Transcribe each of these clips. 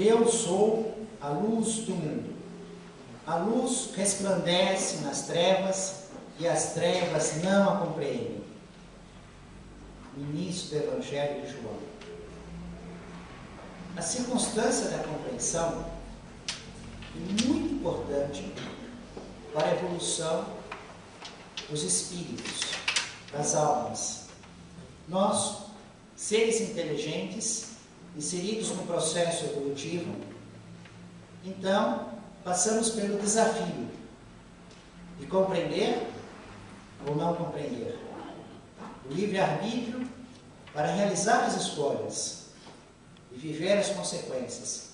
Eu sou a luz do mundo. A luz resplandece nas trevas e as trevas não a compreendem. Início do Evangelho de João. A circunstância da compreensão é muito importante para a evolução dos espíritos, das almas. Nós, seres inteligentes, inseridos no processo evolutivo, então passamos pelo desafio de compreender ou não compreender, o livre-arbítrio para realizar as escolhas e viver as consequências.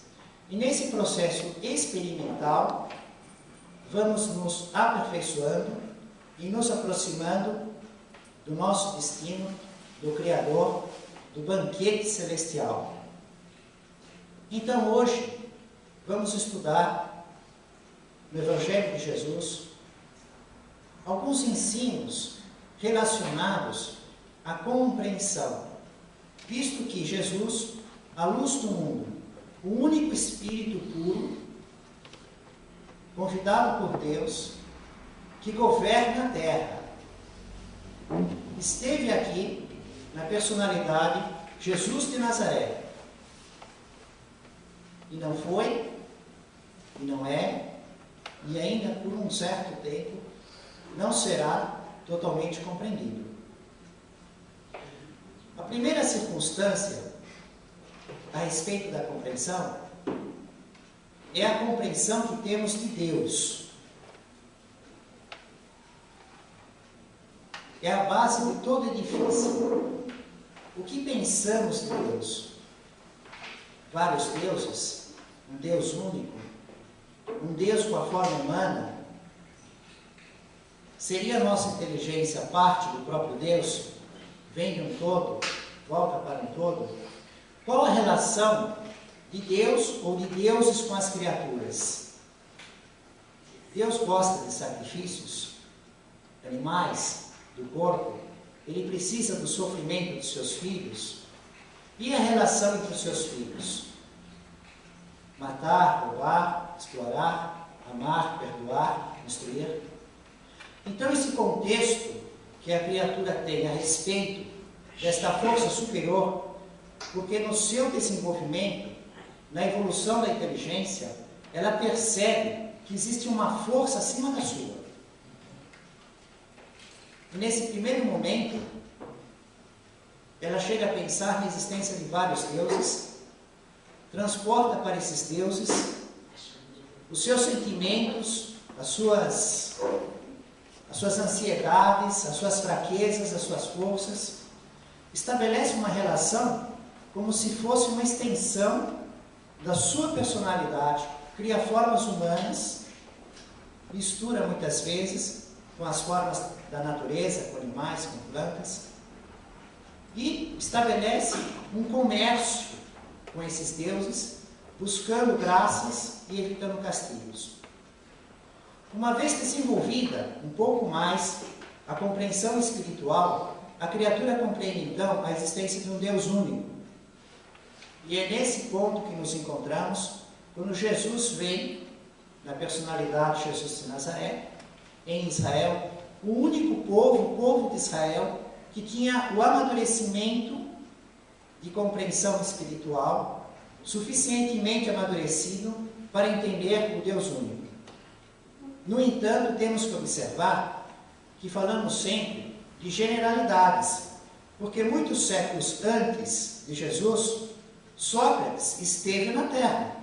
E nesse processo experimental, vamos nos aperfeiçoando e nos aproximando do nosso destino, do Criador, do banquete celestial. Então hoje, vamos estudar no Evangelho de Jesus alguns ensinos relacionados à compreensão, visto que Jesus, a luz do mundo, o único Espírito puro, convidado por Deus, que governa a terra, esteve aqui na personalidade Jesus de Nazaré. E não foi, e não é, e ainda por um certo tempo não será totalmente compreendido. A primeira circunstância a respeito da compreensão é a compreensão que temos de Deus. É a base de todo edifício. O que pensamos de Deus? Vários deuses, um Deus único, um Deus com a forma humana. Seria a nossa inteligência parte do próprio Deus? Vem de um todo, volta para um todo? Qual a relação de Deus ou de deuses com as criaturas? Deus gosta de sacrifícios, animais, do corpo. Ele precisa do sofrimento dos seus filhos. E a relação entre os seus filhos? Matar, roubar, explorar, amar, perdoar, instruir. Então esse contexto que a criatura tem a respeito desta força superior, porque no seu desenvolvimento, na evolução da inteligência, ela percebe que existe uma força acima da sua. E nesse primeiro momento, ela chega a pensar na existência de vários deuses, transporta para esses deuses os seus sentimentos, as suas ansiedades, as suas fraquezas, as suas forças, estabelece uma relação como se fosse uma extensão da sua personalidade, cria formas humanas, mistura muitas vezes com as formas da natureza, com animais, com plantas, e estabelece um comércio com esses deuses, buscando graças e evitando castigos. Uma vez desenvolvida um pouco mais a compreensão espiritual, a criatura compreende então a existência de um Deus único. E é nesse ponto que nos encontramos quando Jesus vem, na personalidade de Jesus de Nazaré, em Israel, o único povo, o povo de Israel, que tinha o amadurecimento de compreensão espiritual suficientemente amadurecido para entender o Deus único. No entanto, temos que observar que falamos sempre de generalidades, porque muitos séculos antes de Jesus, Sócrates esteve na Terra.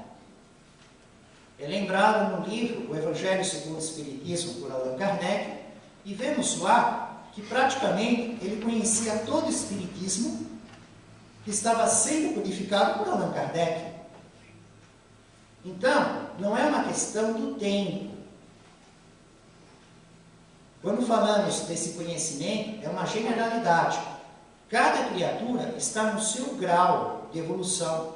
É lembrado no livro O Evangelho segundo o Espiritismo, por Allan Kardec, e vemos lá que praticamente ele conhecia todo o Espiritismo que estava sendo codificado por Allan Kardec. Então, não é uma questão do tempo. Quando falamos desse conhecimento, é uma generalidade. Cada criatura está no seu grau de evolução.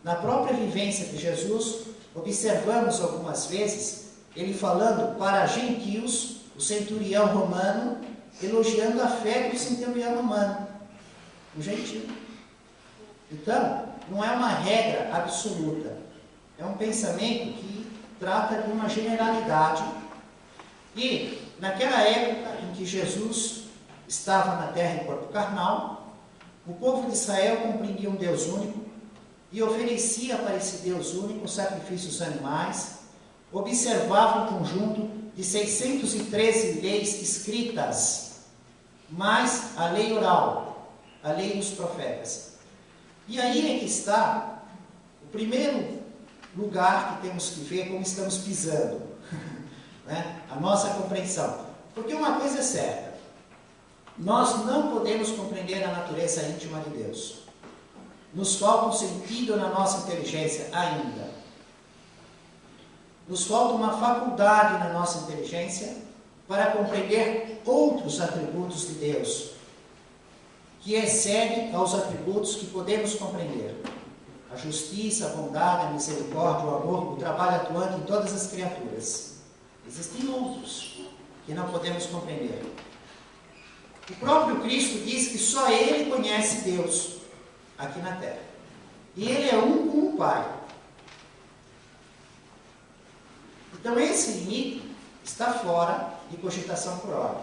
Na própria vivência de Jesus, observamos algumas vezes ele falando para gentios, o centurião romano, elogiando a fé do centurião romano, um gentio. Então, não é uma regra absoluta. É um pensamento que trata de uma generalidade. E, naquela época em que Jesus estava na terra em corpo carnal, o povo de Israel compreendia um Deus único e oferecia para esse Deus único sacrifícios animais, observava um conjunto de 613 leis escritas, mais a lei oral, a lei dos profetas. E aí é que está o primeiro lugar que temos que ver como estamos pisando, né? A nossa compreensão. Porque uma coisa é certa, nós não podemos compreender a natureza íntima de Deus. Nos falta um sentido na nossa inteligência ainda. Nos falta uma faculdade na nossa inteligência para compreender outros atributos de Deus, que excedem aos atributos que podemos compreender. A justiça, a bondade, a misericórdia, o amor, o trabalho atuante em todas as criaturas. Existem outros que não podemos compreender. O próprio Cristo diz que só Ele conhece Deus aqui na terra. E Ele é um com o Pai. Então esse limite está fora de cogitação por hora.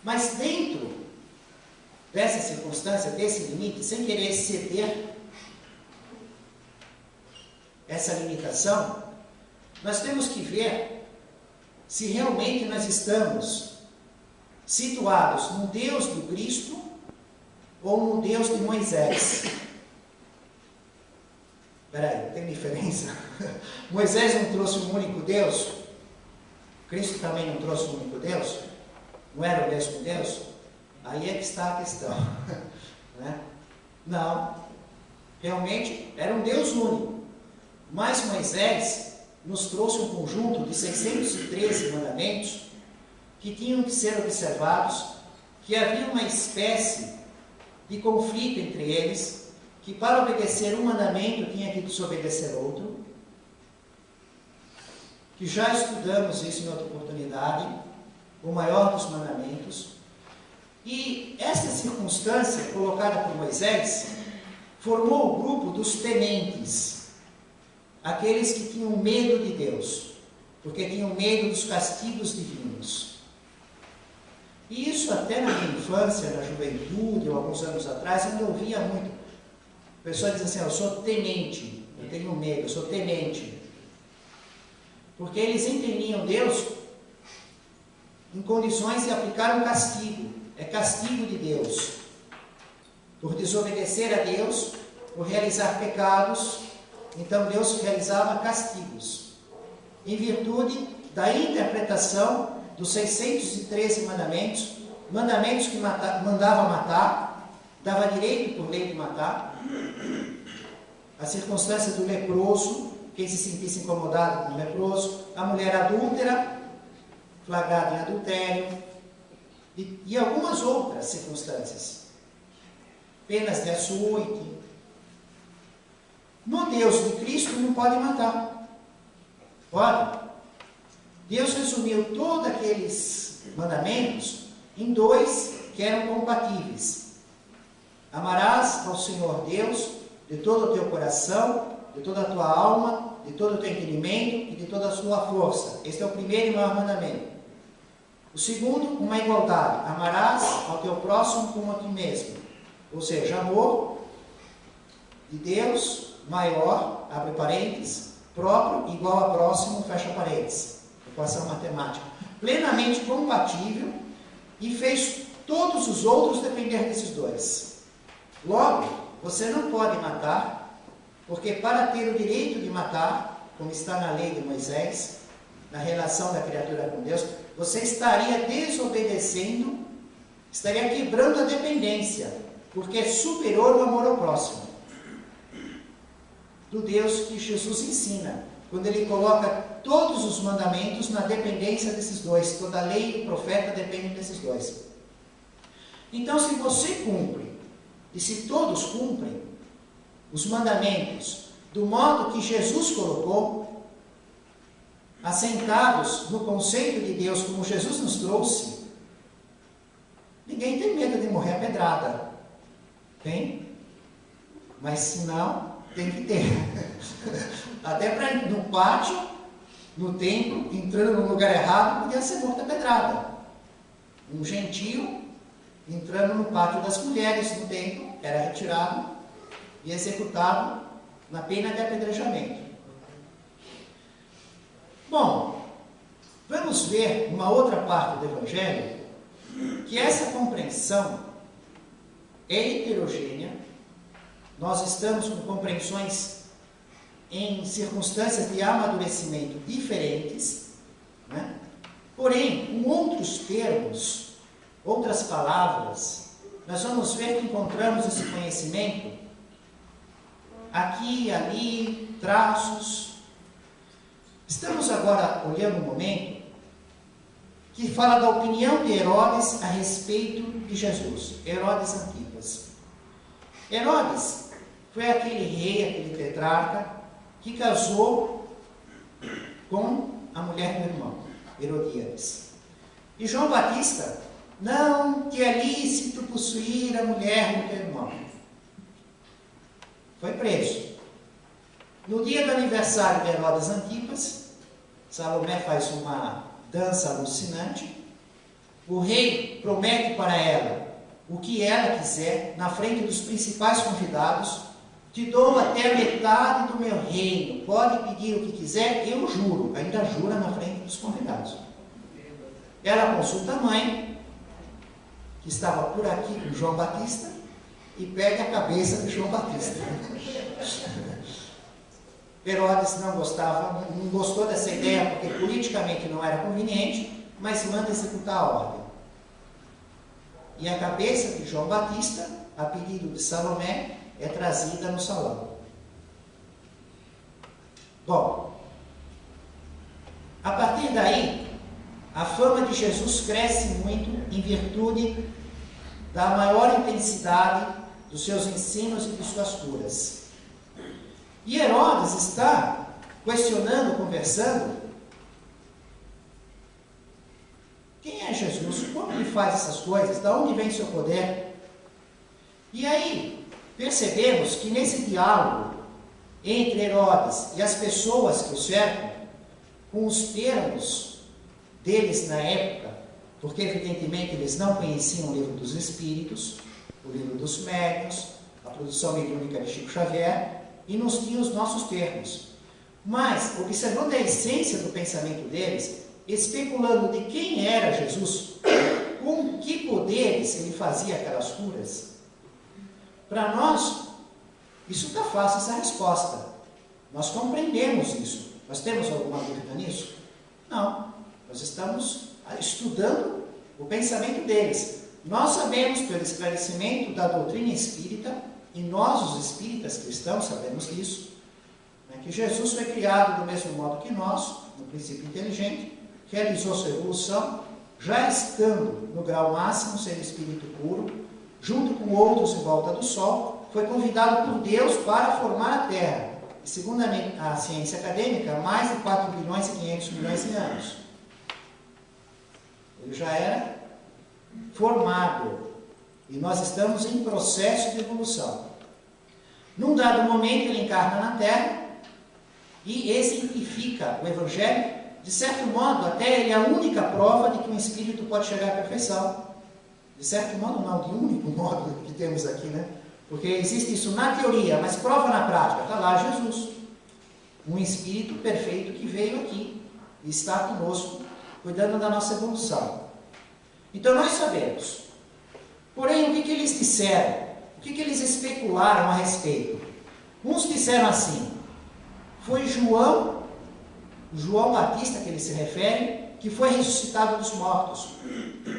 Mas dentro dessa circunstância, desse limite, sem querer ceder essa limitação, nós temos que ver se realmente nós estamos situados no Deus do Cristo ou no Deus de Moisés. Espera aí, tem diferença? Moisés não trouxe um único Deus? Cristo também não trouxe um único Deus? Não era o mesmo Deus? Aí é que está a questão. Né? Não. Realmente era um Deus único. Mas Moisés nos trouxe um conjunto de 613 mandamentos que tinham que ser observados, que havia uma espécie de conflito entre eles, que para obedecer um mandamento tinha que desobedecer outro, que já estudamos isso em outra oportunidade, o maior dos mandamentos. E essa circunstância colocada por Moisés formou o grupo dos tementes, aqueles que tinham medo de Deus, porque tinham medo dos castigos divinos. E isso até na minha infância, na juventude, ou alguns anos atrás, eu ouvia muito. A pessoa diz assim, eu sou temente, eu tenho medo, eu sou temente. Porque eles entendiam Deus em condições de aplicar um castigo. É castigo de Deus. Por desobedecer a Deus, por realizar pecados, então Deus realizava castigos. Em virtude da interpretação dos 613 mandamentos, mandamentos que mandava matar, dava direito por lei de matar, a circunstância do leproso, quem se sentisse incomodado com o leproso, a mulher adúltera, flagrada em adultério, e algumas outras circunstâncias, penas de açoite. No Deus de Cristo não pode matar. Pode? Deus resumiu todos aqueles mandamentos em dois que eram compatíveis. Amarás ao Senhor Deus de todo o teu coração, de toda a tua alma, de todo o teu entendimento e de toda a sua força. Este é o primeiro e maior mandamento. O segundo, uma igualdade. Amarás ao teu próximo como a ti mesmo. Ou seja, amor de Deus maior, abre parênteses, próprio igual a próximo, fecha parênteses. Equação matemática. Plenamente compatível e fez todos os outros depender desses dois. Logo, você não pode matar, porque para ter o direito de matar, como está na lei de Moisés, na relação da criatura com Deus, você estaria desobedecendo, estaria quebrando a dependência, porque é superior o amor ao próximo, do Deus que Jesus ensina, quando ele coloca todos os mandamentos na dependência desses dois. Toda a lei e o profeta dependem desses dois. Então, se você cumpre, e se todos cumprem, os mandamentos do modo que Jesus colocou, assentados no conceito de Deus como Jesus nos trouxe, ninguém tem medo de morrer a pedrada. Tem? Mas se não, Tem que ter. Até para ir no pátio, no templo, entrando no lugar errado, podia ser morto a pedrada. Um gentio entrando no pátio das mulheres no templo, era retirado e executado na pena de apedrejamento. Bom, vamos ver uma outra parte do Evangelho, que essa compreensão é heterogênea. Nós estamos com compreensões em circunstâncias de amadurecimento diferentes, né? Porém, com outros termos, outras palavras, nós vamos ver que encontramos esse conhecimento aqui e ali, traços. Estamos agora olhando um momento que fala da opinião de Herodes a respeito de Jesus, Herodes Antipas. Herodes foi aquele rei, aquele tetrarca, que casou com a mulher do irmão, Herodíades. E João Batista, não, que é lícito possuir a mulher do teu irmão. Foi preso. No dia do aniversário de Herodes Antipas, Salomé faz uma dança alucinante. O rei promete para ela o que ela quiser, na frente dos principais convidados. Te dou até a metade do meu reino, pode pedir o que quiser, eu juro. Ainda jura na frente dos convidados. Ela consulta a mãe, que estava por aqui com João Batista, e pega a cabeça de João Batista. Herodes não gostou dessa ideia, porque politicamente não era conveniente, mas manda executar a ordem. E a cabeça de João Batista, a pedido de Salomé, é trazida no salão. Bom, a partir daí, a fama de Jesus cresce muito em virtude da maior intensidade dos seus ensinos e de suas curas. E Herodes está questionando, conversando, quem é Jesus? Como ele faz essas coisas? De onde vem seu poder? E aí, percebemos que nesse diálogo entre Herodes e as pessoas que o cercam, com os termos deles na época, porque evidentemente eles não conheciam o livro dos Espíritos, o livro dos Médiuns, a produção mediúnica de Chico Xavier, e nos tinham os nossos termos. Mas, observando a essência do pensamento deles, especulando de quem era Jesus, com que poderes ele fazia aquelas curas, para nós, isso está fácil, essa resposta. Nós compreendemos isso. Nós temos alguma dúvida nisso? Não. Nós estamos estudando o pensamento deles. Nós sabemos, pelo esclarecimento da doutrina espírita, e nós, os espíritas cristãos, sabemos disso, né, que Jesus foi criado do mesmo modo que nós, no princípio inteligente, realizou sua evolução, já estando no grau máximo, ser espírito puro, junto com outros em volta do Sol, foi convidado por Deus para formar a Terra. E segundo a ciência acadêmica, mais de 4 bilhões e 500 milhões de anos. Ele já era formado. E nós estamos em processo de evolução. Num dado momento, ele encarna na Terra e exemplifica o Evangelho. De certo modo, até ele é a única prova de que um espírito pode chegar à perfeição. De certo modo, não, de único modo que temos aqui, né? Porque existe isso na teoria, mas prova na prática. Está lá Jesus, um espírito perfeito que veio aqui e está conosco, cuidando da nossa evolução. Então, nós sabemos. Porém, o que eles disseram? O que eles especularam a respeito? Uns disseram assim, foi João Batista, que ele se refere, que foi ressuscitado dos mortos.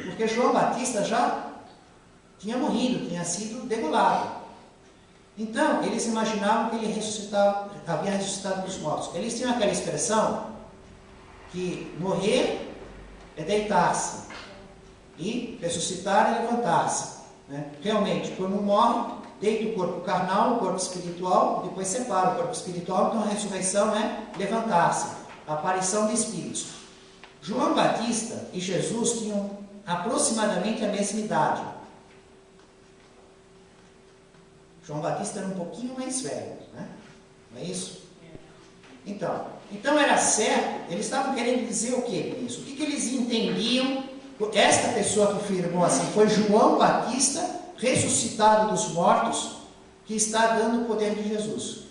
Porque João Batista já tinha morrido, tinha sido degolado. Então, eles imaginavam que ele havia ressuscitado dos mortos. Eles tinham aquela expressão que morrer é deitar-se e ressuscitar é levantar-se. Né? Realmente, quando morre, deita o corpo carnal, o corpo espiritual, depois separa o corpo espiritual, então a ressurreição é levantar-se, a aparição de espíritos. João Batista e Jesus tinham aproximadamente a mesma idade. João Batista era um pouquinho mais velho, né? Não é isso? Então era certo, eles estavam querendo dizer o que com isso? O que eles entendiam? Esta pessoa que afirmou assim foi João Batista, ressuscitado dos mortos, que está dando o poder de Jesus.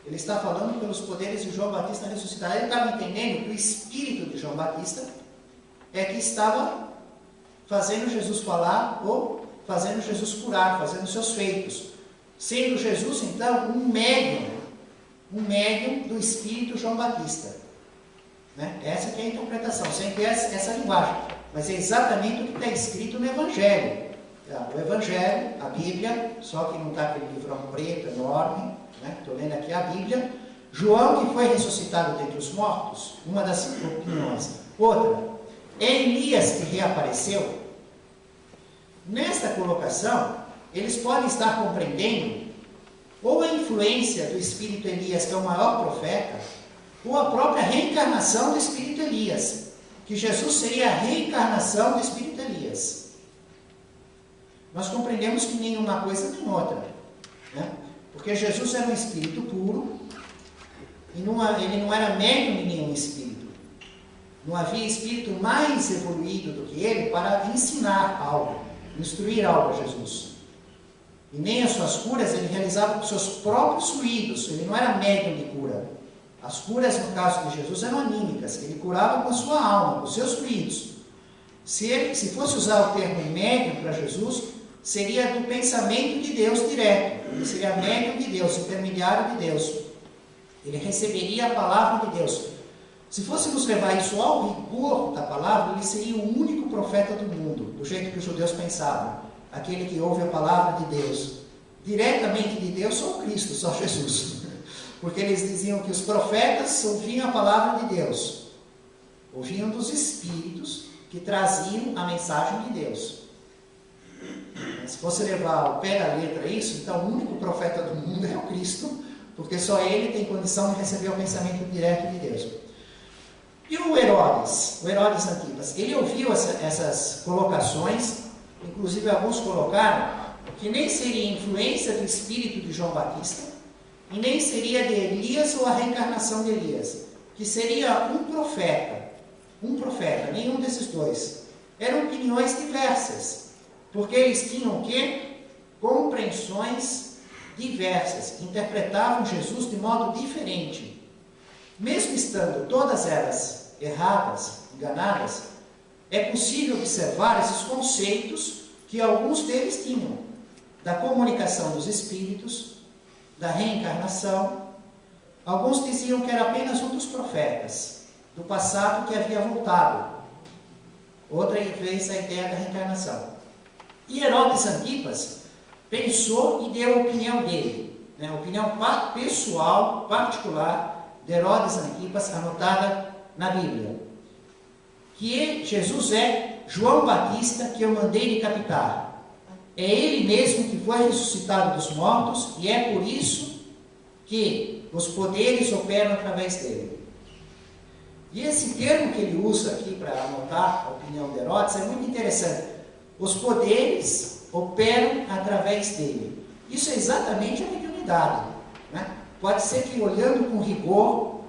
Ele está falando pelos poderes de João Batista ressuscitado. Ele estava entendendo que o espírito de João Batista é que estava fazendo Jesus falar ou fazendo Jesus curar, fazendo seus feitos. Sendo Jesus, então, um médium do espírito João Batista. Né? Essa que é a interpretação, sempre essa linguagem. Mas é exatamente o que está escrito no Evangelho. O Evangelho, a Bíblia, só que não está aquele livrão preto enorme, estou lendo aqui a Bíblia. João, que foi ressuscitado dentre os mortos, uma das opiniões. Outra, é Elias que reapareceu. Nesta colocação, eles podem estar compreendendo ou a influência do Espírito Elias, que é o maior profeta, ou a própria reencarnação do Espírito Elias, que Jesus seria a reencarnação do Espírito Elias. Nós compreendemos que nenhuma coisa nem outra, né? Porque Jesus era um espírito puro, e ele não era médium de nenhum espírito. Não havia espírito mais evoluído do que ele para ensinar algo, instruir algo a Jesus. E nem as suas curas ele realizava com seus próprios fluidos, ele não era médium de cura. As curas, no caso de Jesus, eram anímicas, ele curava com a sua alma, com os seus fluidos. Se fosse usar o termo médium para Jesus, seria do pensamento de Deus direto, ele seria médium de Deus, intermediário de Deus. Ele receberia a palavra de Deus. Se fôssemos levar isso ao rigor da palavra, ele seria o único profeta do mundo, do jeito que os judeus pensavam. Aquele que ouve a palavra de Deus, diretamente de Deus, só o Cristo, só Jesus. Porque eles diziam que os profetas ouviam a palavra de Deus, ouviam dos Espíritos que traziam a mensagem de Deus. Se fosse levar ao pé da letra isso, então o único profeta do mundo é o Cristo, porque só ele tem condição de receber o pensamento direto de Deus. E o Herodes Antipas, ele ouviu essas colocações, inclusive alguns colocaram que nem seria influência do espírito de João Batista, e nem seria de Elias ou a reencarnação de Elias, que seria um profeta, nenhum desses dois. Eram opiniões diversas, porque eles tinham o quê? Compreensões diversas, interpretavam Jesus de modo diferente. Mesmo estando todas elas erradas, enganadas, é possível observar esses conceitos que alguns deles tinham, da comunicação dos espíritos, da reencarnação. Alguns diziam que era apenas um dos profetas do passado que havia voltado. Outra vez a ideia da reencarnação. E Herodes Antipas pensou e deu a opinião dele, a opinião pessoal, particular de Herodes Antipas, anotada na Bíblia, que Jesus é João Batista que eu mandei decapitar. É ele mesmo que foi ressuscitado dos mortos, e é por isso que os poderes operam através dele. E esse termo que ele usa aqui para anotar a opinião de Herodes é muito interessante. Os poderes operam através dele. Isso é exatamente a mediunidade, né? Pode ser que, olhando com rigor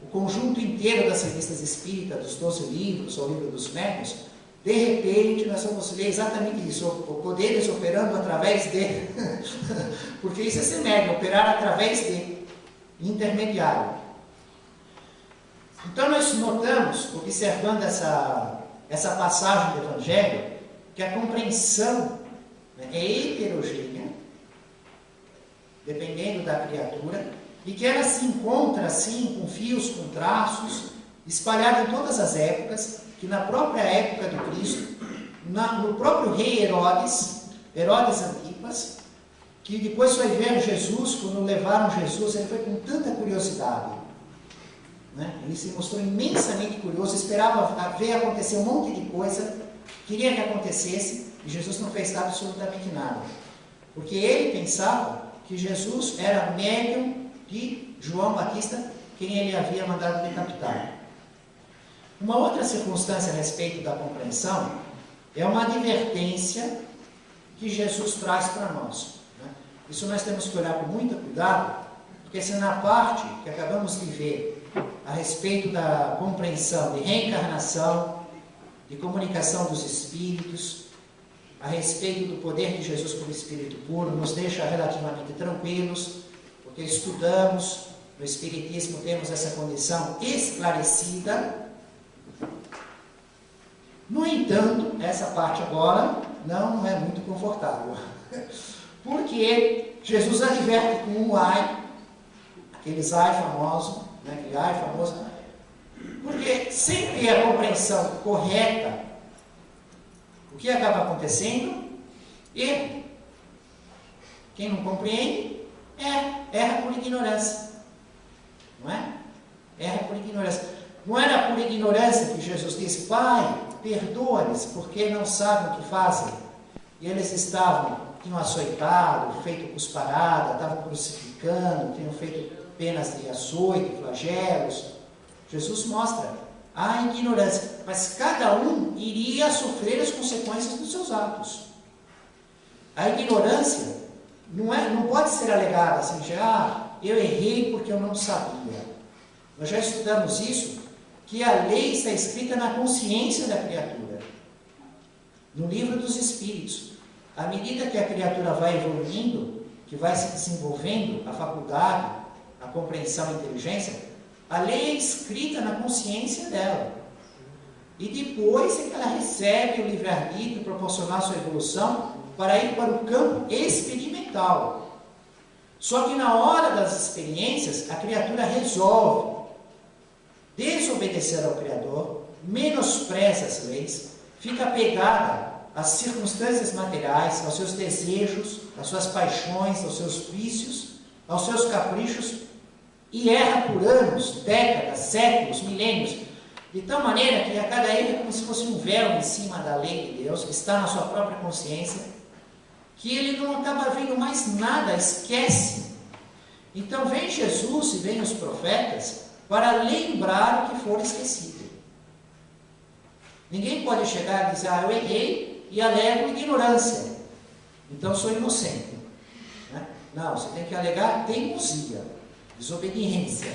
o conjunto inteiro das revistas espíritas, dos 12 livros, ou livro dos médiuns, de repente nós vamos ler exatamente isso, o poderes operando através dele. Porque isso é ser médium, operar através dele, intermediário. Então nós notamos, observando essa passagem do Evangelho, que a compreensão é heterogênea, dependendo da criatura, e que ela se encontra assim, com fios, com traços, espalhada em todas as épocas, que na própria época do Cristo, no próprio rei Herodes Antipas, que depois foi ver Jesus, quando levaram Jesus, ele foi com tanta curiosidade, né? Ele se mostrou imensamente curioso, esperava ver acontecer um monte de coisa, queria que acontecesse, e Jesus não fez absolutamente nada, porque ele pensava que Jesus era médium de João Batista, quem ele havia mandado decapitar. Uma outra circunstância a respeito da compreensão é uma advertência que Jesus traz para nós, né? Isso nós temos que olhar com muito cuidado, Porque se na parte que acabamos de ver a respeito da compreensão de reencarnação, de comunicação dos espíritos, a respeito do poder de Jesus como Espírito puro, nos deixa relativamente tranquilos, porque estudamos, no Espiritismo temos essa condição esclarecida. No entanto, essa parte agora não é muito confortável, porque Jesus adverte com um ai, aqueles ai famosos, né, aquele ai famoso, porque sempre a compreensão correta, o que acaba acontecendo? Erro. Quem não compreende, erra por ignorância. Não é? Erra por ignorância. Não era por ignorância que Jesus disse: Pai, perdoa-lhes, porque não sabem o que fazem. E eles tinham açoitado, feito cusparada, estavam crucificando, tinham feito penas de açoite, flagelos. Jesus mostra a ignorância, mas cada um iria sofrer as consequências dos seus atos. A ignorância não pode ser alegada assim, eu errei porque eu não sabia. Nós já estudamos isso, que a lei está escrita na consciência da criatura, no livro dos Espíritos. À medida que a criatura vai evoluindo, que vai se desenvolvendo a faculdade, a compreensão, a inteligência, a lei é escrita na consciência dela. E depois é que ela recebe o livre-arbítrio, proporcionar sua evolução, para ir para o campo experimental. Só que na hora das experiências, a criatura resolve desobedecer ao Criador, menospreza as leis, fica apegada às circunstâncias materiais, aos seus desejos, às suas paixões, aos seus vícios, aos seus caprichos, e erra por anos, décadas, séculos, milênios, de tal maneira que a cada erro é como se fosse um véu em cima da lei de Deus, que está na sua própria consciência, que ele não acaba vendo mais nada, esquece. Então vem Jesus e vem os profetas para lembrar o que for esquecido. Ninguém pode chegar e dizer: eu errei e alego ignorância, então sou inocente. Não, você tem que alegar teimosia, desobediência.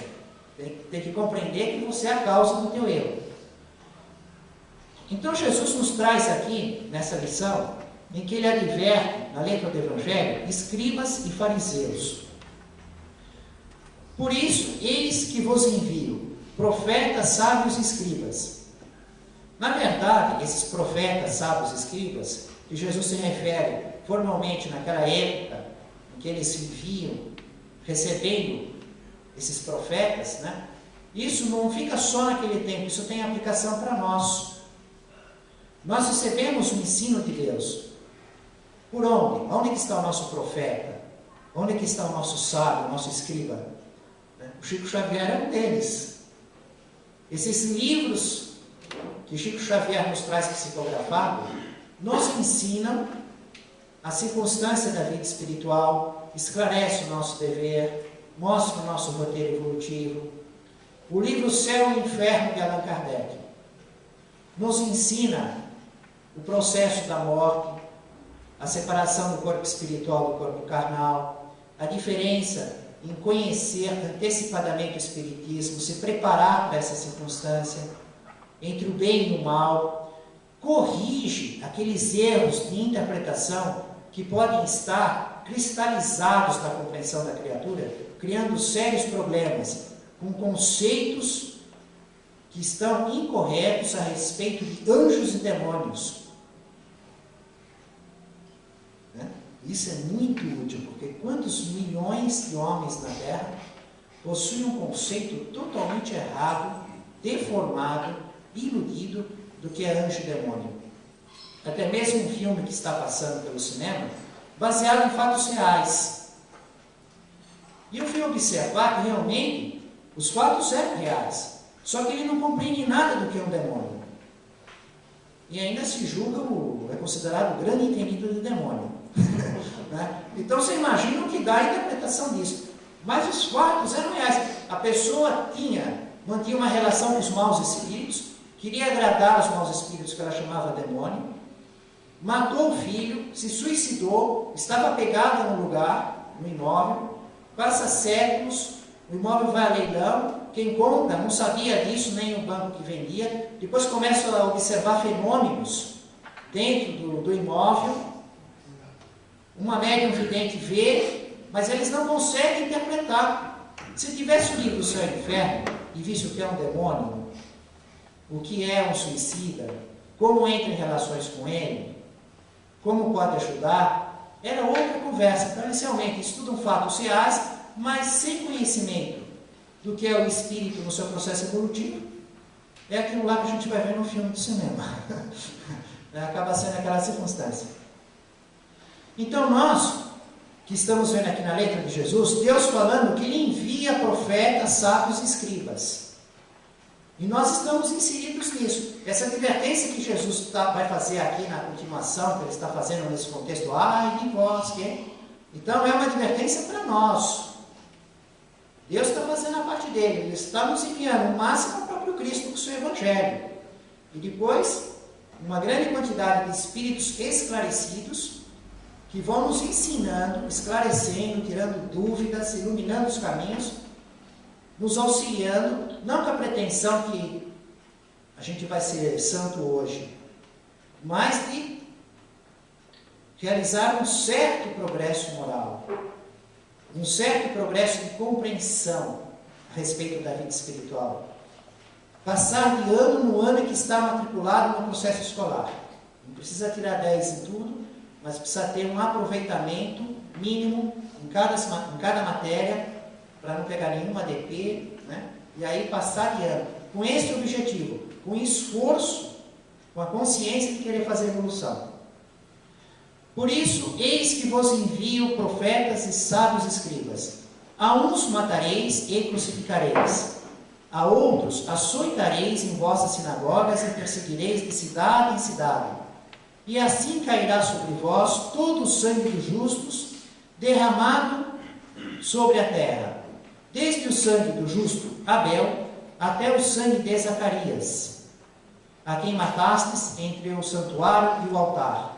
Tem que compreender que você é a causa do teu erro. Então Jesus nos traz aqui, nessa lição, em que ele adverte, na letra do Evangelho, escribas e fariseus. Por isso, eis que vos envio, profetas, sábios e escribas. Na verdade, esses profetas, sábios e escribas, que Jesus se refere formalmente naquela época, em que eles viviam recebendo esses profetas, né? Isso não fica só naquele tempo, isso tem aplicação para nós. Nós recebemos o ensino de Deus. Por onde? Onde que está o nosso profeta? Onde que está o nosso sábio, o nosso escriba? O Chico Xavier é um deles. Esses livros que Chico Xavier nos traz psicografado, nos ensinam a circunstância da vida espiritual, esclarece o nosso dever, mostra o nosso roteiro evolutivo. O livro Céu e Inferno de Allan Kardec nos ensina o processo da morte, a separação do corpo espiritual do corpo carnal, a diferença em conhecer antecipadamente o Espiritismo, se preparar para essa circunstância, entre o bem e o mal, corrige aqueles erros de interpretação que podem estar cristalizados na compreensão da criatura, criando sérios problemas, com conceitos que estão incorretos a respeito de anjos e demônios. Isso é muito útil, porque quantos milhões de homens na Terra possuem um conceito totalmente errado, deformado, iludido do que é anjo e demônio. Até mesmo um filme que está passando pelo cinema, baseado em fatos reais. E eu fui observar que realmente os fatos eram reais, só que ele não compreende nada do que é um demônio. E ainda se julga, é considerado o grande entendido de demônio. Né? Então você imagina o que dá a interpretação disso. Mas os fatos eram reais. A pessoa mantinha uma relação com os maus espíritos, queria agradar os maus espíritos que ela chamava demônio, matou o filho, se suicidou, estava pegada no lugar, no imóvel, passa séculos, o imóvel vai a leilão, quem compra não sabia disso, nem o banco que vendia, depois começa a observar fenômenos dentro do imóvel, uma médium vidente vê, mas eles não conseguem interpretar. Se tivesse o livro Céu e Inferno, e visse o que é um demônio, o que é um suicida, como entra em relações com ele, como pode ajudar, era outra conversa. Então, inicialmente, estudam fatos reais, mas sem conhecimento do que é o espírito no seu processo evolutivo. É aquilo lá que a gente vai ver no filme do cinema. Acaba sendo aquela circunstância. Então, nós, que estamos vendo aqui na letra de Jesus, Deus falando que Ele envia profetas, sábios e escribas. E nós estamos inseridos nisso. Essa advertência que Jesus vai fazer aqui na continuação, que Ele está fazendo nesse contexto, ai de vós, que... Então, é uma advertência para nós. Deus está fazendo a parte dele, Ele está nos enviando, o máximo, o próprio Cristo com o seu Evangelho. E depois, uma grande quantidade de espíritos esclarecidos, que vão nos ensinando, esclarecendo, tirando dúvidas, iluminando os caminhos, nos auxiliando, não com a pretensão que a gente vai ser santo hoje, mas de realizar um certo progresso moral, um certo progresso de compreensão a respeito da vida espiritual. Passar de ano no ano que está matriculado no processo escolar. Não precisa tirar 10 em tudo, mas precisa ter um aproveitamento mínimo em cada matéria, para não pegar nenhuma DP, né? E aí passar de ano, com esse objetivo, com esforço, com a consciência de querer fazer evolução. Por isso, eis que vos envio profetas e sábios escribas. A uns matareis e crucificareis, a outros açoitareis em vossas sinagogas e perseguireis de cidade em cidade. E assim cairá sobre vós todo o sangue dos justos, derramado sobre a terra, desde o sangue do justo Abel, até o sangue de Zacarias, a quem matastes entre o santuário e o altar.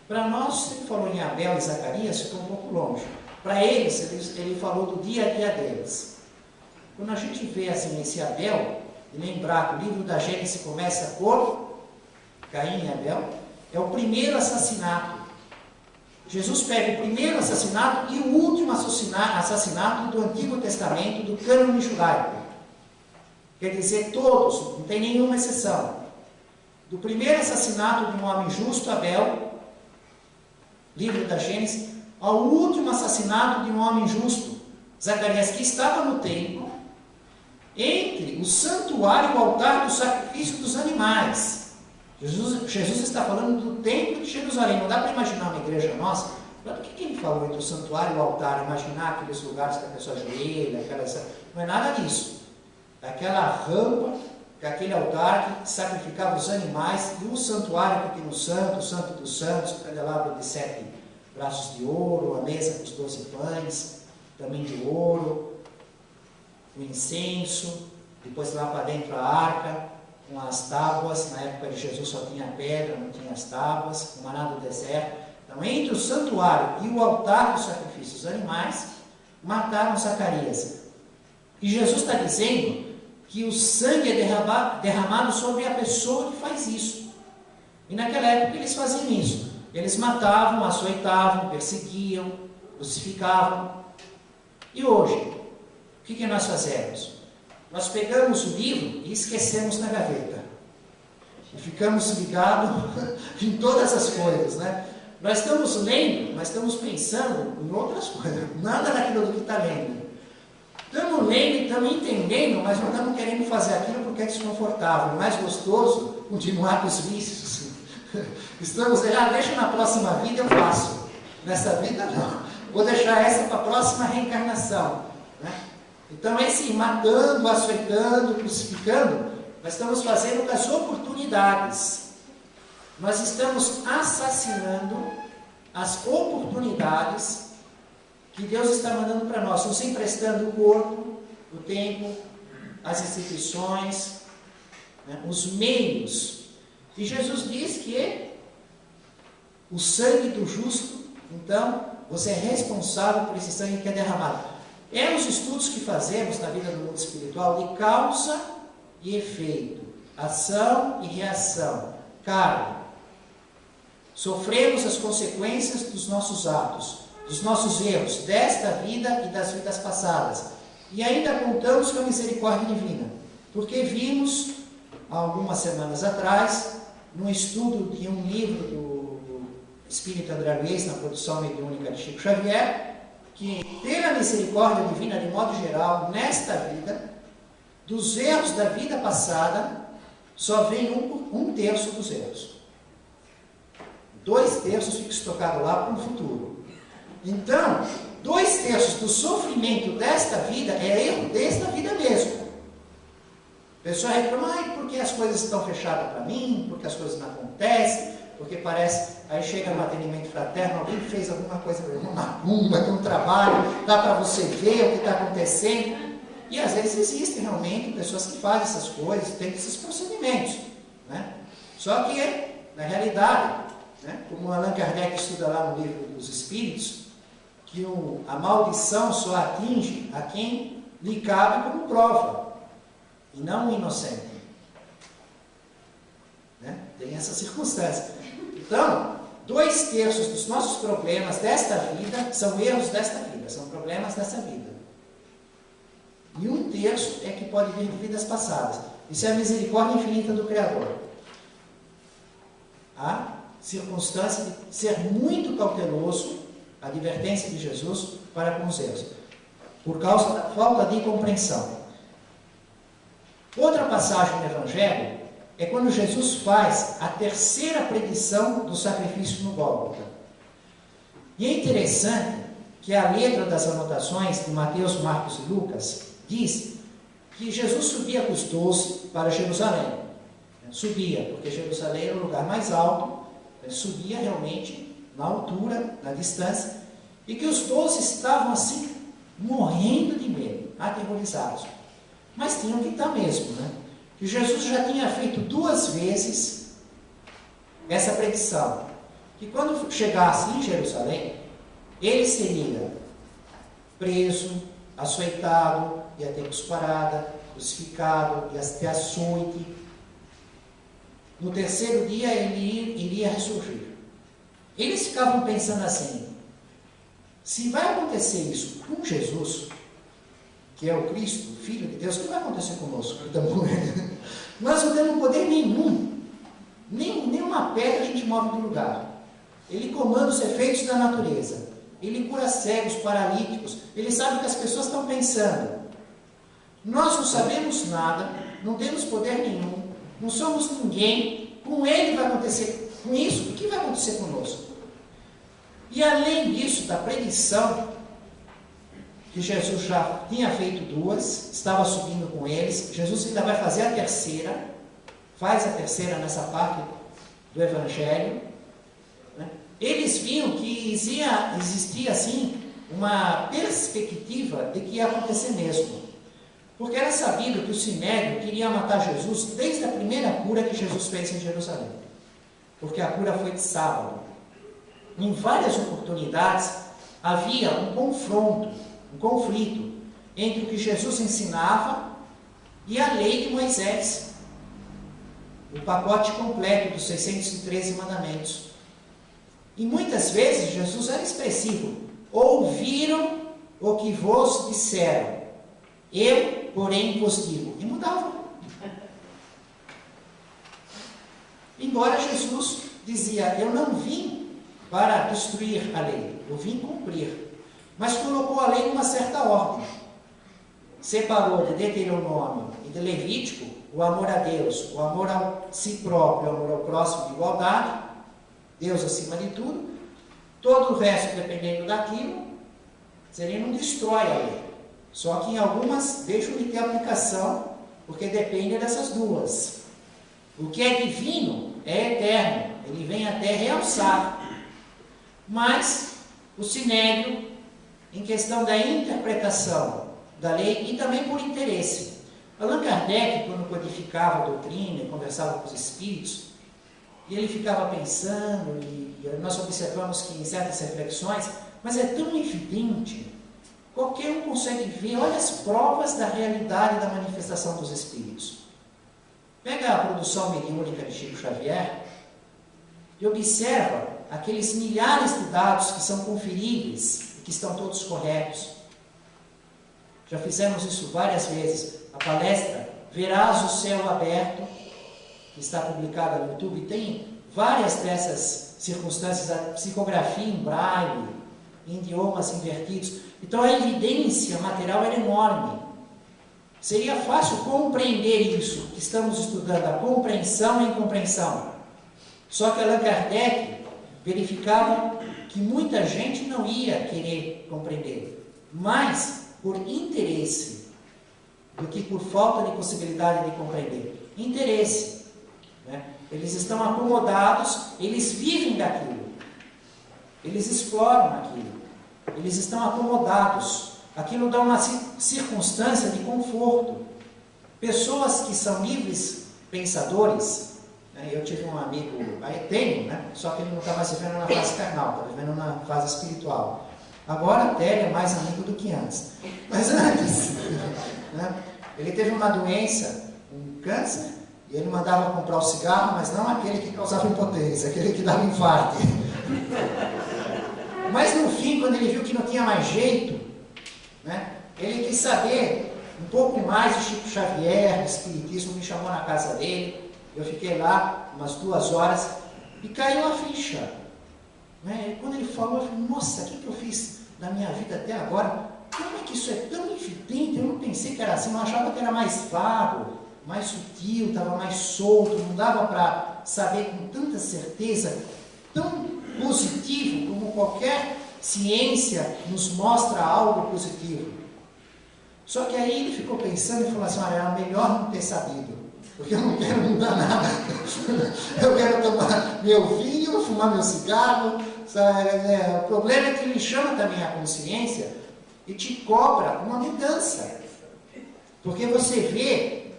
Para nós, se ele falou em Abel e Zacarias, ficou um pouco longe. Para eles, ele falou do dia a dia deles. Quando a gente vê assim, esse Abel, e lembrar que o livro da Gênesis começa por Caim e Abel, é o primeiro assassinato. Jesus pega o primeiro assassinato e o último assassinato do Antigo Testamento, do cânone judaico. Quer dizer, todos, não tem nenhuma exceção. Do primeiro assassinato de um homem justo, Abel, livro da Gênesis, ao último assassinato de um homem justo, Zacarias, que estava no templo, entre o santuário e o altar do sacrifício dos animais. Jesus está falando do templo de Jerusalém. Não dá para imaginar uma igreja nossa. Mas por que ele falou entre o santuário e o altar? Imaginar aqueles lugares que a pessoa ajoelha, não é nada disso. Aquela rampa, aquele altar que sacrificava os animais, e o santuário, pequeno santo, o santo dos santos, o candelabro de 7 braços de ouro, a mesa com os 12 pães, também de ouro, o incenso, depois lá para dentro a arca, com as tábuas. Na época de Jesus só tinha pedra, não tinha as tábuas, o maná do deserto. Então, entre o santuário e o altar dos sacrifícios animais, mataram Zacarias. E Jesus está dizendo que o sangue é derramado sobre a pessoa que faz isso. E naquela época eles faziam isso. Eles matavam, açoitavam, perseguiam, crucificavam. E hoje, o que nós fazemos? Nós pegamos o livro e esquecemos na gaveta. E ficamos ligados em todas as coisas, né? Nós estamos lendo, mas estamos pensando em outras coisas. Nada daquilo que está lendo. Estamos lendo, estamos entendendo, mas não estamos querendo fazer aquilo porque é desconfortável. É mais gostoso continuar com os vícios. Estamos deixa na próxima vida eu faço. Nessa vida não. Vou deixar essa para a próxima reencarnação. Né? Então, esse matando, açoitando, crucificando, nós estamos fazendo das oportunidades. Nós estamos assassinando as oportunidades que Deus está mandando para nós, nos emprestando o corpo, o tempo, as instituições, né, os meios. E Jesus diz que o sangue do justo, então, você é responsável por esse sangue que é derramado. É os estudos que fazemos na vida do mundo espiritual de causa e efeito, ação e reação, karma. Sofremos as consequências dos nossos atos, dos nossos erros, desta vida e das vidas passadas. E ainda contamos com a misericórdia divina, porque vimos, há algumas semanas atrás, num estudo de um livro do Espírito André Luiz, na produção mediúnica de Chico Xavier, que pela misericórdia divina, de modo geral, nesta vida, dos erros da vida passada, só vem um terço dos erros. 2/3 fica estocado lá para o futuro. Então, 2/3 do sofrimento desta vida é erro desta vida mesmo. A pessoa reclama, porque as coisas estão fechadas para mim, porque as coisas não acontecem, porque parece, aí chega no atendimento fraterno, alguém fez alguma coisa, uma macumba, tem um trabalho, dá para você ver o que está acontecendo. E às vezes existem realmente pessoas que fazem essas coisas, têm esses procedimentos, né? Só que, na realidade, né, como Allan Kardec estuda lá no livro dos Espíritos, que a maldição só atinge a quem lhe cabe como prova, e não o inocente. Né? Tem essa circunstância. Então, 2/3 dos nossos problemas desta vida são erros desta vida, são problemas dessa vida. E 1/3 é que pode vir de vidas passadas. Isso é a misericórdia infinita do Criador. A circunstância de ser muito cauteloso, a advertência de Jesus para com os erros, por causa da falta de compreensão. Outra passagem do Evangelho é quando Jesus faz a terceira predição do sacrifício no Gólgota. E é interessante que a letra das anotações de Mateus, Marcos e Lucas diz que Jesus subia com os 12 para Jerusalém. Subia, porque Jerusalém era o lugar mais alto, subia realmente na altura, na distância, e que os 12 estavam assim, morrendo de medo, aterrorizados. Mas tinham que estar mesmo, né? Que Jesus já tinha feito 2 vezes essa predição, que quando chegasse em Jerusalém, ele seria preso, açoitado, ia ter cusparada, crucificado, ia ter açoite. No terceiro dia ele iria ressurgir. Eles ficavam pensando assim, se vai acontecer isso com Jesus, que é o Cristo, o Filho de Deus, o que vai acontecer conosco? Nós não temos poder nenhum, nenhuma pedra a gente move do lugar. Ele comanda os efeitos da natureza, ele cura cegos, paralíticos, ele sabe o que as pessoas estão pensando. Nós não sabemos nada, não temos poder nenhum, não somos ninguém, com ele vai acontecer, com isso, o que vai acontecer conosco? E além disso, da predição, que Jesus já tinha feito 2, estava subindo com eles, Jesus ainda vai fazer a terceira, faz a terceira nessa parte do Evangelho, né? Eles viam que existia assim, uma perspectiva de que ia acontecer mesmo. Porque era sabido que o Sinédrio queria matar Jesus desde a primeira cura que Jesus fez em Jerusalém. Porque a cura foi de sábado. Em várias oportunidades havia um confronto, um conflito entre o que Jesus ensinava e a lei de Moisés. O pacote completo dos 613 mandamentos. E muitas vezes Jesus era expressivo. Ouviram o que vos disseram. Eu, porém, vos digo. E mudava. Embora Jesus dizia, eu não vim para destruir a lei, eu vim cumprir. Mas colocou a lei numa certa ordem. Separou de Deuteronômio e de Levítico o amor a Deus, o amor a si próprio, o amor ao próximo de igualdade, Deus acima de tudo. Todo o resto, dependendo daquilo, ele não destrói a lei. Só que em algumas deixam de ter aplicação, porque depende dessas duas. O que é divino é eterno, ele vem até realçar. Mas o Sinédrio, em questão da interpretação da lei e também por interesse. Allan Kardec, quando codificava a doutrina e conversava com os espíritos, ele ficava pensando, e nós observamos que em certas reflexões, Mas é tão evidente, qualquer um consegue ver, olha as provas da realidade da manifestação dos Espíritos. Pega a produção mediúnica de Chico Xavier e observa aqueles milhares de dados que são conferíveis e que estão todos corretos. Já fizemos isso várias vezes. A palestra Verás o Céu Aberto, que está publicada no YouTube, tem várias dessas circunstâncias, a psicografia em braille, em idiomas invertidos. Então a evidência material era enorme. Seria fácil compreender isso que estamos estudando, a compreensão e a incompreensão. Só que Allan Kardec verificava que muita gente não ia querer compreender, mas por interesse, do que por falta de possibilidade de compreender. Interesse. Né? Eles estão acomodados, eles vivem daquilo. Eles exploram aquilo. Eles estão acomodados. Aquilo dá uma circunstância de conforto. Pessoas que são livres pensadores, né? Eu tive um amigo, aí tenho, né? Só que ele não está mais vivendo na fase carnal, está vivendo na fase espiritual. Agora até ele é mais amigo do que antes. Mas antes, né? Ele teve uma doença, um câncer, e ele mandava comprar o cigarro, mas não aquele que causava impotência, aquele que dava infarto. Mas no fim, quando ele viu que não tinha mais jeito, né, ele quis saber um pouco mais de Chico Xavier, do Espiritismo, me chamou na casa dele, eu fiquei lá umas 2 horas, e caiu a ficha. Né? E quando ele falou, eu falei, nossa, o que eu fiz da minha vida até agora? Como é que isso é tão evidente? Eu não pensei que era assim, eu achava que era mais vago, mais sutil, estava mais solto, não dava para saber com tanta certeza, tão positivo como qualquer ciência nos mostra algo positivo. Só que aí ele ficou pensando e falou assim, olha, era melhor não ter sabido, porque eu não quero mudar nada. Eu quero tomar meu vinho, fumar meu cigarro. Sabe? O problema é que ele chama também a consciência e te cobra uma mudança. Porque você vê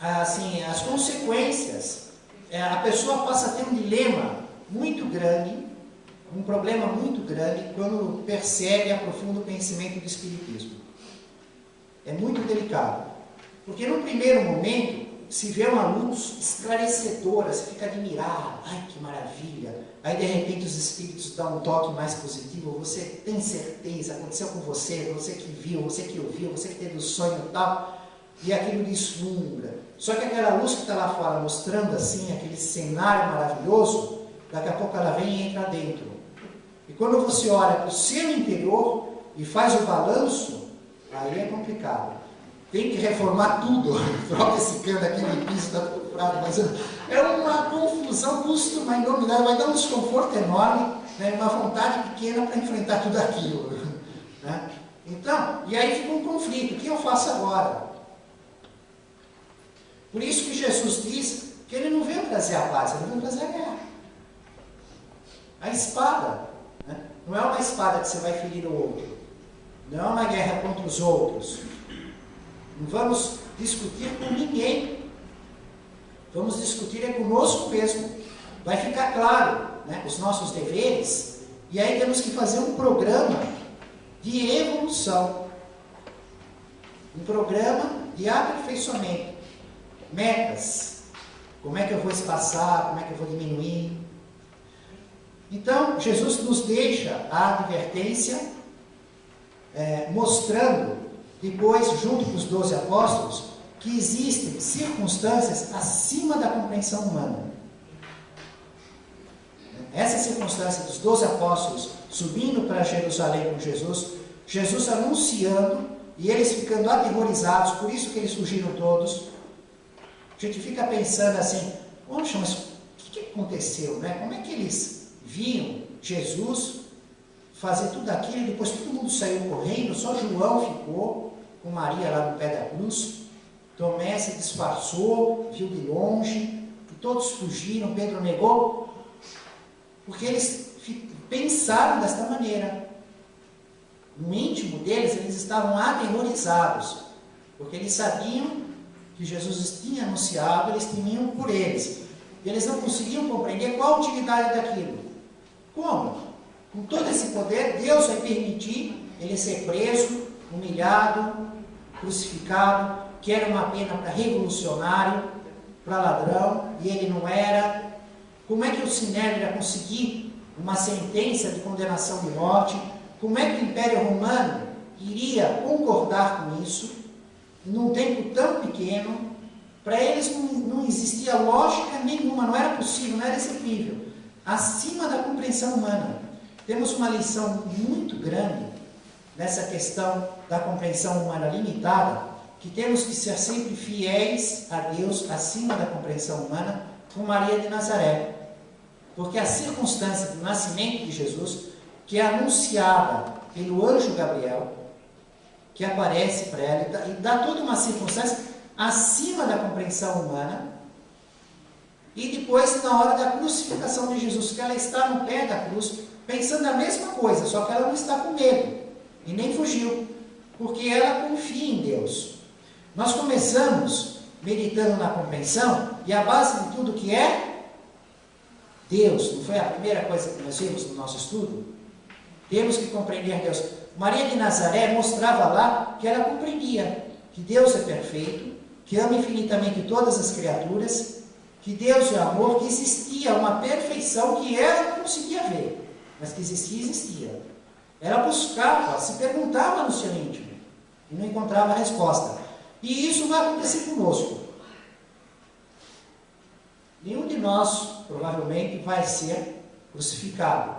assim, as consequências. A pessoa passa a ter um dilema muito grande, um problema muito grande, quando percebe e aprofunda o conhecimento do Espiritismo. É muito delicado. Porque no primeiro momento, se vê uma luz esclarecedora, você fica admirado, ai que maravilha. Aí de repente os Espíritos dão um toque mais positivo, você tem certeza, aconteceu com você, você que viu, você que ouviu, você que teve o sonho e tal, e aquilo deslumbra. Só que aquela luz que está lá fora mostrando assim, aquele cenário maravilhoso, daqui a pouco ela vem e entra dentro. E quando você olha para o seu interior e faz o balanço, aí é complicado. Tem que reformar tudo. Troca esse cano aqui no piso, está tudo fraco. Mas é uma confusão, custa uma enormidade, vai dar um desconforto enorme, né, uma vontade pequena para enfrentar tudo aquilo. Né? Então, e aí fica um conflito. O que eu faço agora? Por isso que Jesus diz que ele não veio trazer a paz, ele veio trazer a guerra. A espada, né? Não é uma espada que você vai ferir o outro. Não é uma guerra contra os outros. Não vamos discutir com ninguém. Vamos discutir é conosco mesmo. Vai ficar claro, né, os nossos deveres. E aí temos que fazer um programa de evolução. Um programa de aperfeiçoamento. Metas. Como é que eu vou espaçar? Como é que eu vou diminuir? Então, Jesus nos deixa a advertência, mostrando, depois, junto com os 12 apóstolos, que existem circunstâncias acima da compreensão humana. Essa circunstância dos 12 apóstolos subindo para Jerusalém com Jesus, Jesus anunciando, e eles ficando aterrorizados, por isso que eles fugiram todos. A gente fica pensando assim, poxa, mas o que aconteceu? Né? Como é que eles viam Jesus fazer tudo aquilo, e depois todo mundo saiu correndo, só João ficou com Maria lá no pé da cruz, Tomé se disfarçou, viu de longe, e todos fugiram, Pedro negou, porque eles pensaram desta maneira. No íntimo deles, eles estavam aterrorizados, porque eles sabiam que Jesus tinha anunciado, eles temiam por eles. E eles não conseguiam compreender qual a utilidade daquilo. Como? Com todo esse poder, Deus vai permitir ele ser preso, humilhado, crucificado, que era uma pena para revolucionário, para ladrão, e ele não era. Como é que o Sinédrio ia conseguir uma sentença de condenação de morte? Como é que o Império Romano iria concordar com isso, num tempo tão pequeno? Para eles não existia lógica nenhuma, não era possível, não era execuível, acima da compreensão humana. Temos uma lição muito grande nessa questão da compreensão humana limitada, que temos que ser sempre fiéis a Deus acima da compreensão humana, com Maria de Nazaré. Porque a circunstância do nascimento de Jesus, que é anunciada pelo anjo Gabriel, que aparece para ela e dá toda uma circunstância acima da compreensão humana, e depois na hora da crucificação de Jesus, que ela está no pé da cruz, pensando a mesma coisa, só que ela não está com medo, e nem fugiu, porque ela confia em Deus. Nós começamos meditando na compreensão, e a base de tudo que é Deus. Não foi a primeira coisa que nós vimos no nosso estudo? Temos que compreender Deus. Maria de Nazaré mostrava lá que ela compreendia que Deus é perfeito, que ama infinitamente todas as criaturas, que Deus é amor, que existia uma perfeição que ela não conseguia ver, mas que existia. Ela buscava, se perguntava no seu íntimo e não encontrava resposta. E isso vai acontecer conosco. Nenhum de nós, provavelmente, vai ser crucificado.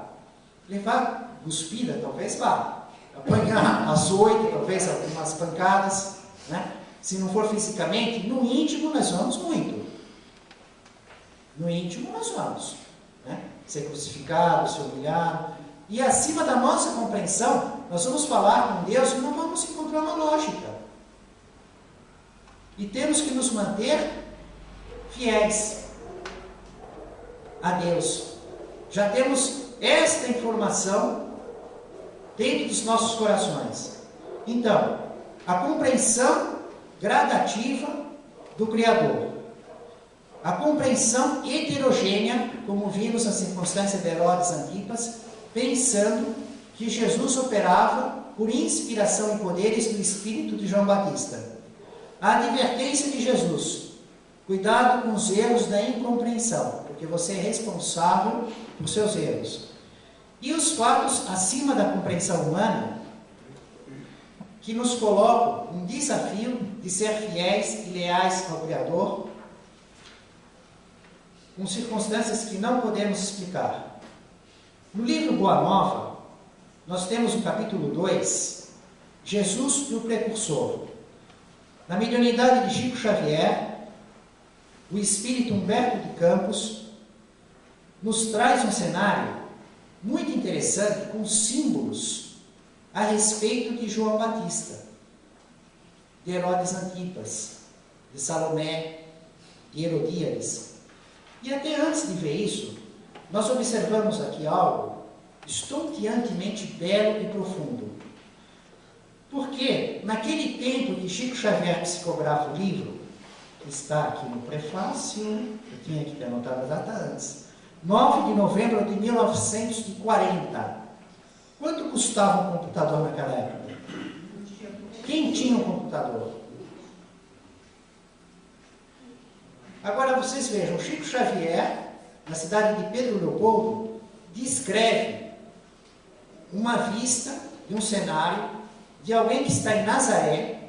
Levar cuspida, talvez vá. Apanhar açoite, talvez algumas pancadas, né? Se não for fisicamente, no íntimo nós vamos muito. No íntimo nós vamos, né? Ser crucificado, ser humilhado. E acima da nossa compreensão, nós vamos falar com Deus e não vamos encontrar uma lógica. E temos que nos manter fiéis a Deus. Já temos esta informação dentro dos nossos corações. Então, a compreensão gradativa do Criador. A compreensão heterogênea, como vimos na circunstância de Herodes Antipas, pensando que Jesus operava por inspiração e poderes do Espírito de João Batista. A advertência de Jesus: cuidado com os erros da incompreensão, porque você é responsável por seus erros. E os fatos acima da compreensão humana, que nos colocam um desafio de ser fiéis e leais ao Criador, com circunstâncias que não podemos explicar. No livro Boa Nova, nós temos no capítulo 2, Jesus e o Precursor. Na mediunidade de Chico Xavier, o espírito Humberto de Campos nos traz um cenário muito interessante, com símbolos a respeito de João Batista, de Herodes Antipas, de Salomé, de Herodíades. E até antes de ver isso, nós observamos aqui algo estonteantemente belo e profundo. Porque, naquele tempo que Chico Xavier psicografa o livro, que está aqui no prefácio, eu tinha que ter anotado a data antes, 9 de novembro de 1940. Quanto custava um computador naquela época? Quem tinha um computador? Agora vocês vejam, Chico Xavier, na cidade de Pedro Leopoldo, descreve uma vista de um cenário de alguém que está em Nazaré,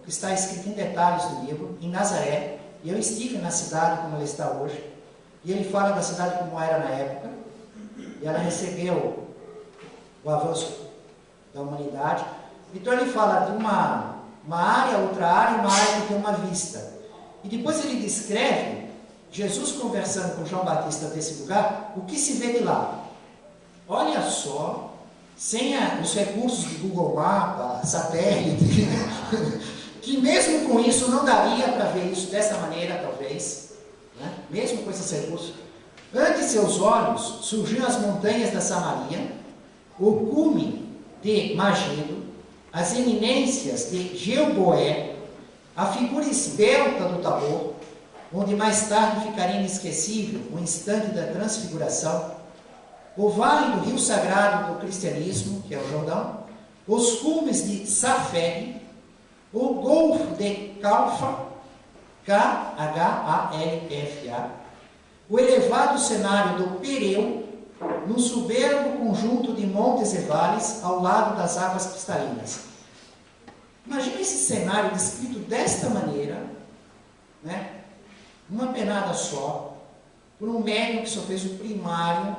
que está escrito em detalhes do livro, em Nazaré, e eu estive na cidade como ela está hoje, e ele fala da cidade como era na época, e ela recebeu o avanço da humanidade. Então ele fala de uma área, outra área, uma área que tem uma vista. E depois ele descreve Jesus conversando com João Batista desse lugar, o que se vê de lá. Olha só, sem os recursos de Google Maps, satélite, que mesmo com isso não daria para ver isso dessa maneira, talvez, né? Mesmo com esses recursos. Ante seus olhos surgiam as montanhas da Samaria, o cume de Magedo, as eminências de Gilboé, a figura esbelta do Tabor, onde mais tarde ficaria inesquecível o instante da transfiguração, o vale do rio sagrado do cristianismo, que é o Jordão, os cumes de Safed, o golfo de Calfa, Khalfa, o elevado cenário do Pireu, num soberbo conjunto de montes e vales ao lado das águas cristalinas. Imagine esse cenário descrito desta maneira, né? Uma penada só, por um médium que só fez o primário,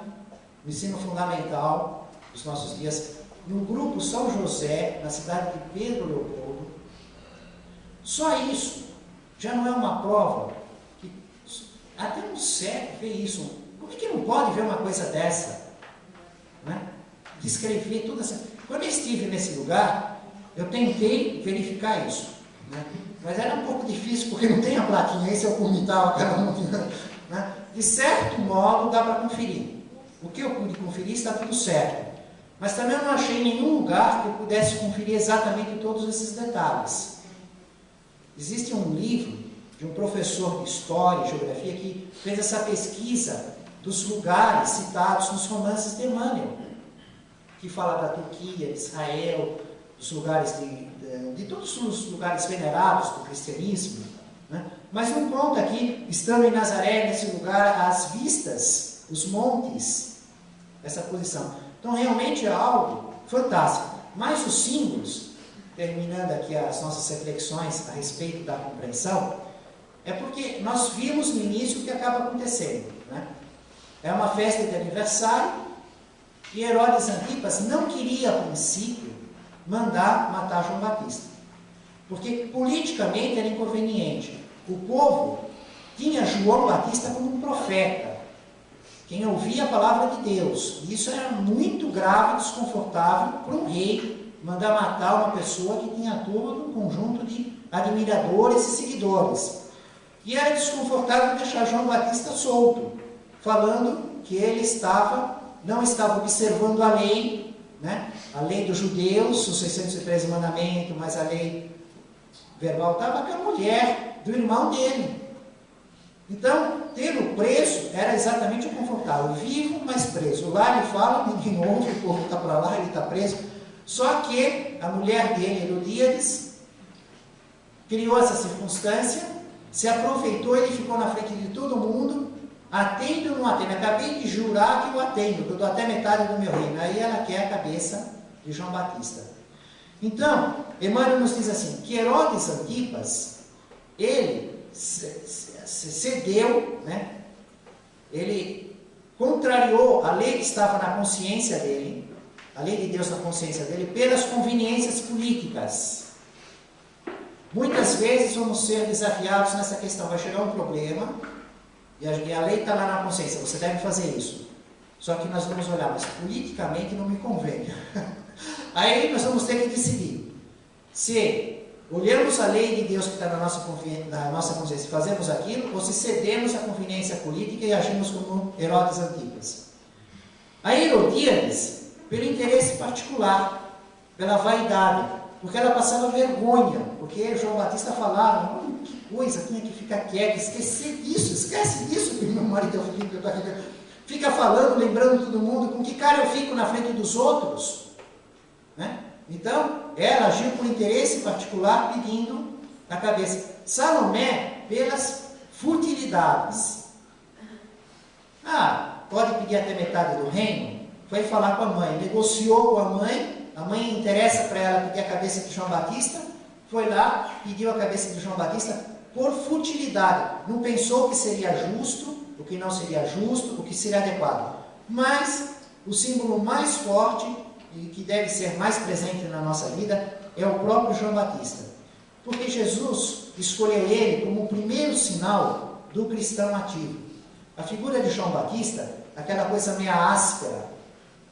o ensino fundamental dos nossos dias, no grupo São José, na cidade de Pedro Leopoldo. Só isso já não é uma prova que até um cego vê isso. Como é que não pode ver uma coisa dessa? Né? Descrever tudo assim. Quando eu estive nesse lugar, eu tentei verificar isso. Né? Mas era um pouco difícil, porque não tem a plaquinha aí, se eu comentava, né? De certo modo, dá para conferir. O que eu pude conferir está tudo certo. Mas também eu não achei nenhum lugar que eu pudesse conferir exatamente todos esses detalhes. Existe um livro de um professor de História e Geografia que fez essa pesquisa dos lugares citados nos romances de Emmanuel, que fala da Turquia, de Israel, dos lugares de todos os lugares venerados do cristianismo, né? Mas não conta aqui, estando em Nazaré, nesse lugar, as vistas, os montes, essa posição. Então, realmente é algo fantástico. Mas os símbolos, terminando aqui as nossas reflexões a respeito da compreensão, é porque nós vimos no início o que acaba acontecendo, né? É uma festa de aniversário e Herodes Antipas não queria, a princípio, mandar matar João Batista, porque politicamente era inconveniente. O povo tinha João Batista como um profeta, quem ouvia a palavra de Deus. E isso era muito grave e desconfortável para um rei mandar matar uma pessoa que tinha todo um conjunto de admiradores e seguidores. E era desconfortável deixar João Batista solto, falando que ele não estava observando a lei, né? A lei dos judeus, os 613 mandamentos, mas a lei verbal estava com a mulher do irmão dele. Então, tê-lo preso era exatamente o confortável. Vivo, mas preso. Lá ele fala, ninguém ouve, o povo está para lá, ele está preso. Só que a mulher dele, Herodíades, criou essa circunstância, se aproveitou, ele ficou na frente de todo mundo, atendo ou não atendo? Acabei de jurar que eu atendo, que eu dou até metade do meu reino. Aí ela quer a cabeça de João Batista. Então, Emmanuel nos diz assim, que Herodes Antipas, ele cedeu, né? Ele contrariou a lei que estava na consciência dele, a lei de Deus na consciência dele, pelas conveniências políticas. Muitas vezes vamos ser desafiados nessa questão, vai chegar um problema, e a lei está lá na consciência, você deve fazer isso. Só que nós vamos olhar, mas politicamente não me convém. Aí nós vamos ter que decidir se olhamos a lei de Deus que está na nossa consciência e fazemos aquilo, ou se cedemos à conveniência política e agimos como Herodes Antipas. A Herodíades, pelo interesse particular, pela vaidade, porque ela passava vergonha, porque João Batista falava, que coisa, tinha que ficar quieto, esquece disso, que meu marido é o filho que eu estou aqui. Fica falando, lembrando todo mundo, com que cara eu fico na frente dos outros? Né? Então, ela agiu por interesse particular, pedindo a cabeça. Salomé, pelas futilidades. Pode pedir até metade do reino? Foi falar com a mãe, negociou com a mãe interessa para ela pedir a cabeça de João Batista, foi lá, pediu a cabeça de João Batista por futilidade. Não pensou que seria justo, o que não seria justo, o que seria adequado. Mas o símbolo mais forte e que deve ser mais presente na nossa vida é o próprio João Batista. Porque Jesus escolheu ele como o primeiro sinal do cristão ativo. A figura de João Batista, aquela coisa meio áspera,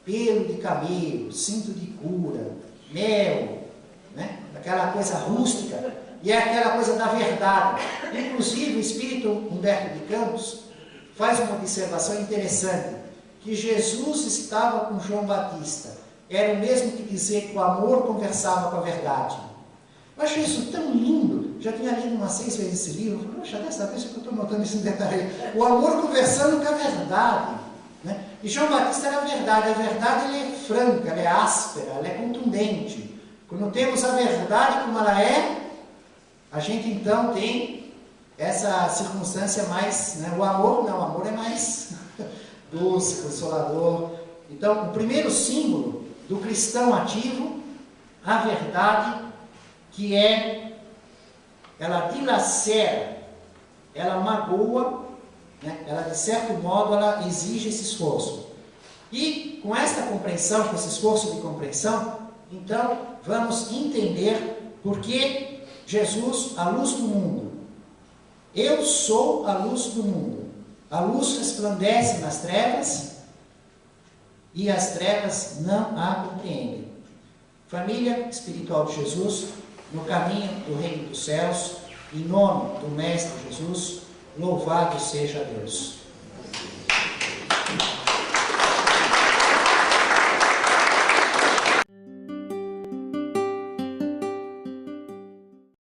pelo de camelo, cinto de cura, mel, né? Aquela coisa rústica, e é aquela coisa da verdade. Inclusive o espírito Humberto de Campos faz uma observação interessante, que Jesus estava com João Batista. Era o mesmo que dizer que o amor conversava com a verdade. Eu acho isso tão lindo. Já tinha lido umas 6 vezes esse livro. Poxa, dessa vez que eu estou notando esse detalhe. O amor conversando com a verdade. né? E João Batista era a verdade ela é franca, ela é áspera, ela é contundente. Quando temos a verdade como ela é, a gente então tem essa circunstância mais, né? O amor é mais doce, consolador. Então, o primeiro símbolo do cristão ativo, a verdade, que ela dilacera, ela magoa, né? Ela, de certo modo, ela exige esse esforço. E com esta compreensão, com esse esforço de compreensão, então vamos entender por que Jesus, a luz do mundo. Eu sou a luz do mundo. A luz resplandece nas trevas e as trevas não a compreendem. Família espiritual de Jesus, no caminho do reino dos céus, em nome do Mestre Jesus, louvado seja Deus.